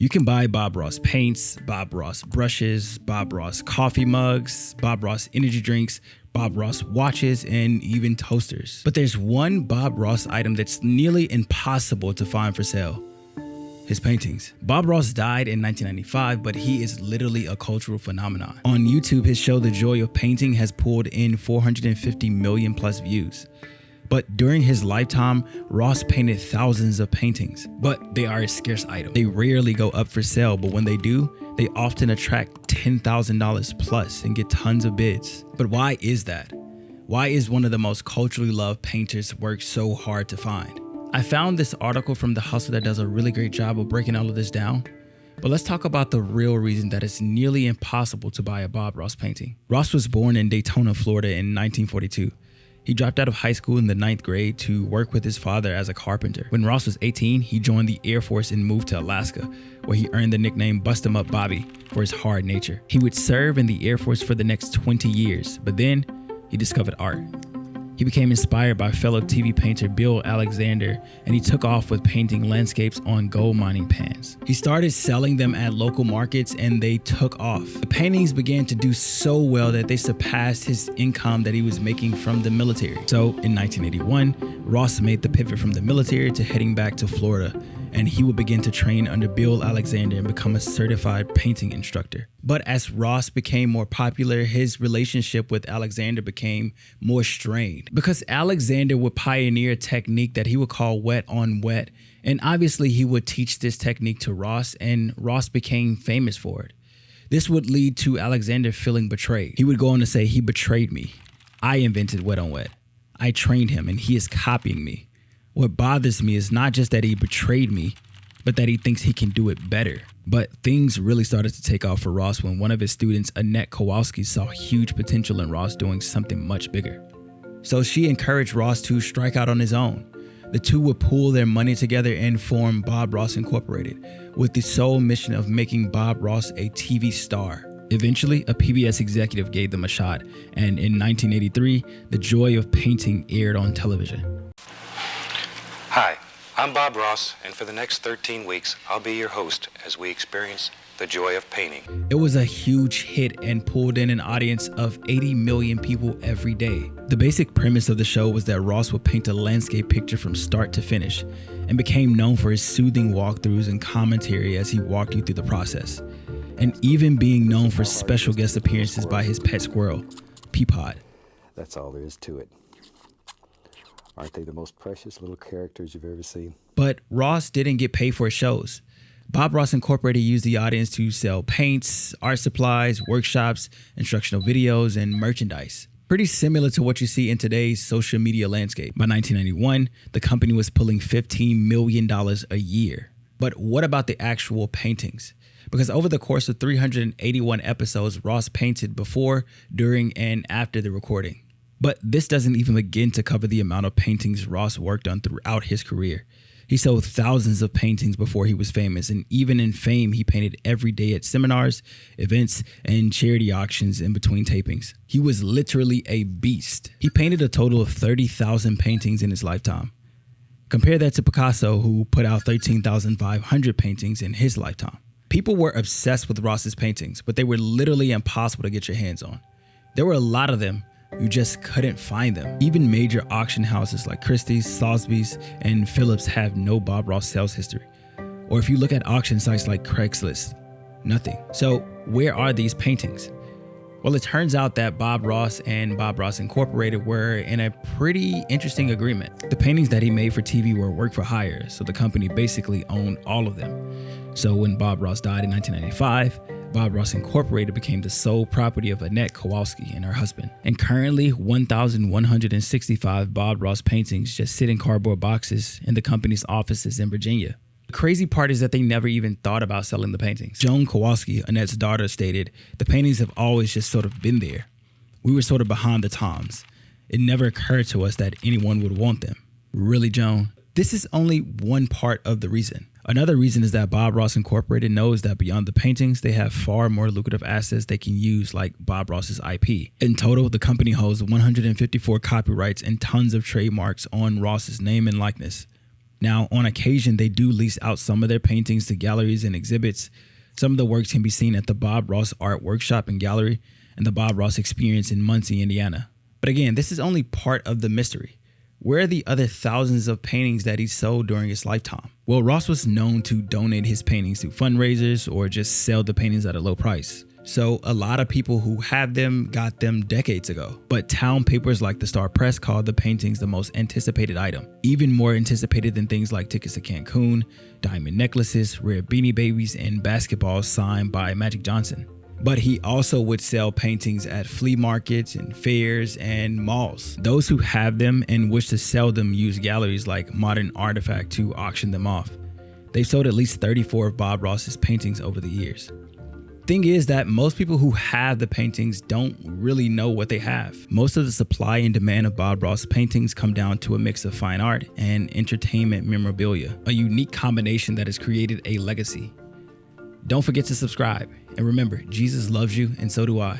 You can buy Bob Ross paints, Bob Ross brushes, Bob Ross coffee mugs, Bob Ross energy drinks, Bob Ross watches, and even toasters. But there's one Bob Ross item that's nearly impossible to find for sale: his paintings. Bob Ross died in 1995, but he is literally a cultural phenomenon. On YouTube, his show The Joy of Painting has pulled in 450 million plus views. But during his lifetime, Ross painted thousands of paintings, but they are a scarce item. They rarely go up for sale, but when they do, they often attract $10,000 plus and get tons of bids. But why is that? Why is one of the most culturally loved painters' work so hard to find? I found this article from The Hustle that does a really great job of breaking all of this down. But let's talk about the real reason that it's nearly impossible to buy a Bob Ross painting. Ross was born in Daytona, Florida in 1942. He dropped out of high school in the 9th grade to work with his father as a carpenter. When Ross was 18, he joined the Air Force and moved to Alaska, where he earned the nickname Bust 'em Up Bobby for his hard nature. He would serve in the Air Force for the next 20 years, but then he discovered art. He became inspired by fellow TV painter Bill Alexander, and he took off with painting landscapes on gold mining pans. He started selling them at local markets, and they took off. The paintings began to do so well that they surpassed his income that he was making from the military. So in 1981, Ross made the pivot from the military to heading back to Florida, and he would begin to train under Bill Alexander and become a certified painting instructor. But as Ross became more popular, his relationship with Alexander became more strained, because Alexander would pioneer a technique that he would call wet on wet. And obviously he would teach this technique to Ross, and Ross became famous for it. This would lead to Alexander feeling betrayed. He would go on to say, "He betrayed me. I invented wet on wet. I trained him and he is copying me. What bothers me is not just that he betrayed me, but that he thinks he can do it better." But things really started to take off for Ross when one of his students, Annette Kowalski, saw huge potential in Ross doing something much bigger. So she encouraged Ross to strike out on his own. The two would pool their money together and form Bob Ross Incorporated, with the sole mission of making Bob Ross a TV star. Eventually, a PBS executive gave them a shot, and in 1983, The Joy of Painting aired on television. Hi, I'm Bob Ross, and for the next 13 weeks, I'll be your host as we experience the joy of painting. It was a huge hit and pulled in an audience of 80 million people every day. The basic premise of the show was that Ross would paint a landscape picture from start to finish, and became known for his soothing walkthroughs and commentary as he walked you through the process, and even being known for special guest appearances by his pet squirrel, Peapod. That's all there is to it. Aren't they the most precious little characters you've ever seen? But Ross didn't get paid for his shows. Bob Ross Incorporated used the audience to sell paints, art supplies, workshops, instructional videos, and merchandise. Pretty similar to what you see in today's social media landscape. By 1991, the company was pulling $15 million a year. But what about the actual paintings? Because over the course of 381 episodes, Ross painted before, during, and after the recording. But this doesn't even begin to cover the amount of paintings Ross worked on throughout his career. He sold thousands of paintings before he was famous, and even in fame, he painted every day at seminars, events, and charity auctions in between tapings. He was literally a beast. He painted a total of 30,000 paintings in his lifetime. Compare that to Picasso, who put out 13,500 paintings in his lifetime. People were obsessed with Ross's paintings, but they were literally impossible to get your hands on. There were a lot of them. You just couldn't find them. Even major auction houses like Christie's, Sotheby's, and Phillips have no Bob Ross sales history. Or if you look at auction sites like Craigslist, nothing. So where are these paintings? Well, it turns out that Bob Ross and Bob Ross Incorporated were in a pretty interesting agreement. The paintings that he made for TV were work for hire, so the company basically owned all of them. So when Bob Ross died in 1995, Bob Ross Incorporated became the sole property of Annette Kowalski and her husband. And currently, 1,165 Bob Ross paintings just sit in cardboard boxes in the company's offices in Virginia. The crazy part is that they never even thought about selling the paintings. Joan Kowalski, Annette's daughter, stated, "The paintings have always just sort of been there. We were sort of behind the times. It never occurred to us that anyone would want them." Really, Joan? This is only one part of the reason. Another reason is that Bob Ross Incorporated knows that beyond the paintings, they have far more lucrative assets they can use, like Bob Ross's IP. In total, the company holds 154 copyrights and tons of trademarks on Ross's name and likeness. Now, on occasion, they do lease out some of their paintings to galleries and exhibits. Some of the works can be seen at the Bob Ross Art Workshop and Gallery and the Bob Ross Experience in Muncie, Indiana. But again, this is only part of the mystery. Where are the other thousands of paintings that he sold during his lifetime? Well, Ross was known to donate his paintings to fundraisers or just sell the paintings at a low price. So a lot of people who have them got them decades ago. But town papers like the Star Press called the paintings the most anticipated item, even more anticipated than things like tickets to Cancun, diamond necklaces, rare Beanie Babies, and basketballs signed by Magic Johnson. But he also would sell paintings at flea markets and fairs and malls. Those who have them and wish to sell them use galleries like Modern Artifact to auction them off. They've sold at least 34 of Bob Ross's paintings over the years. Thing is that most people who have the paintings don't really know what they have. Most of the supply and demand of Bob Ross paintings come down to a mix of fine art and entertainment memorabilia, a unique combination that has created a legacy. Don't forget to subscribe. And remember, Jesus loves you, and so do I.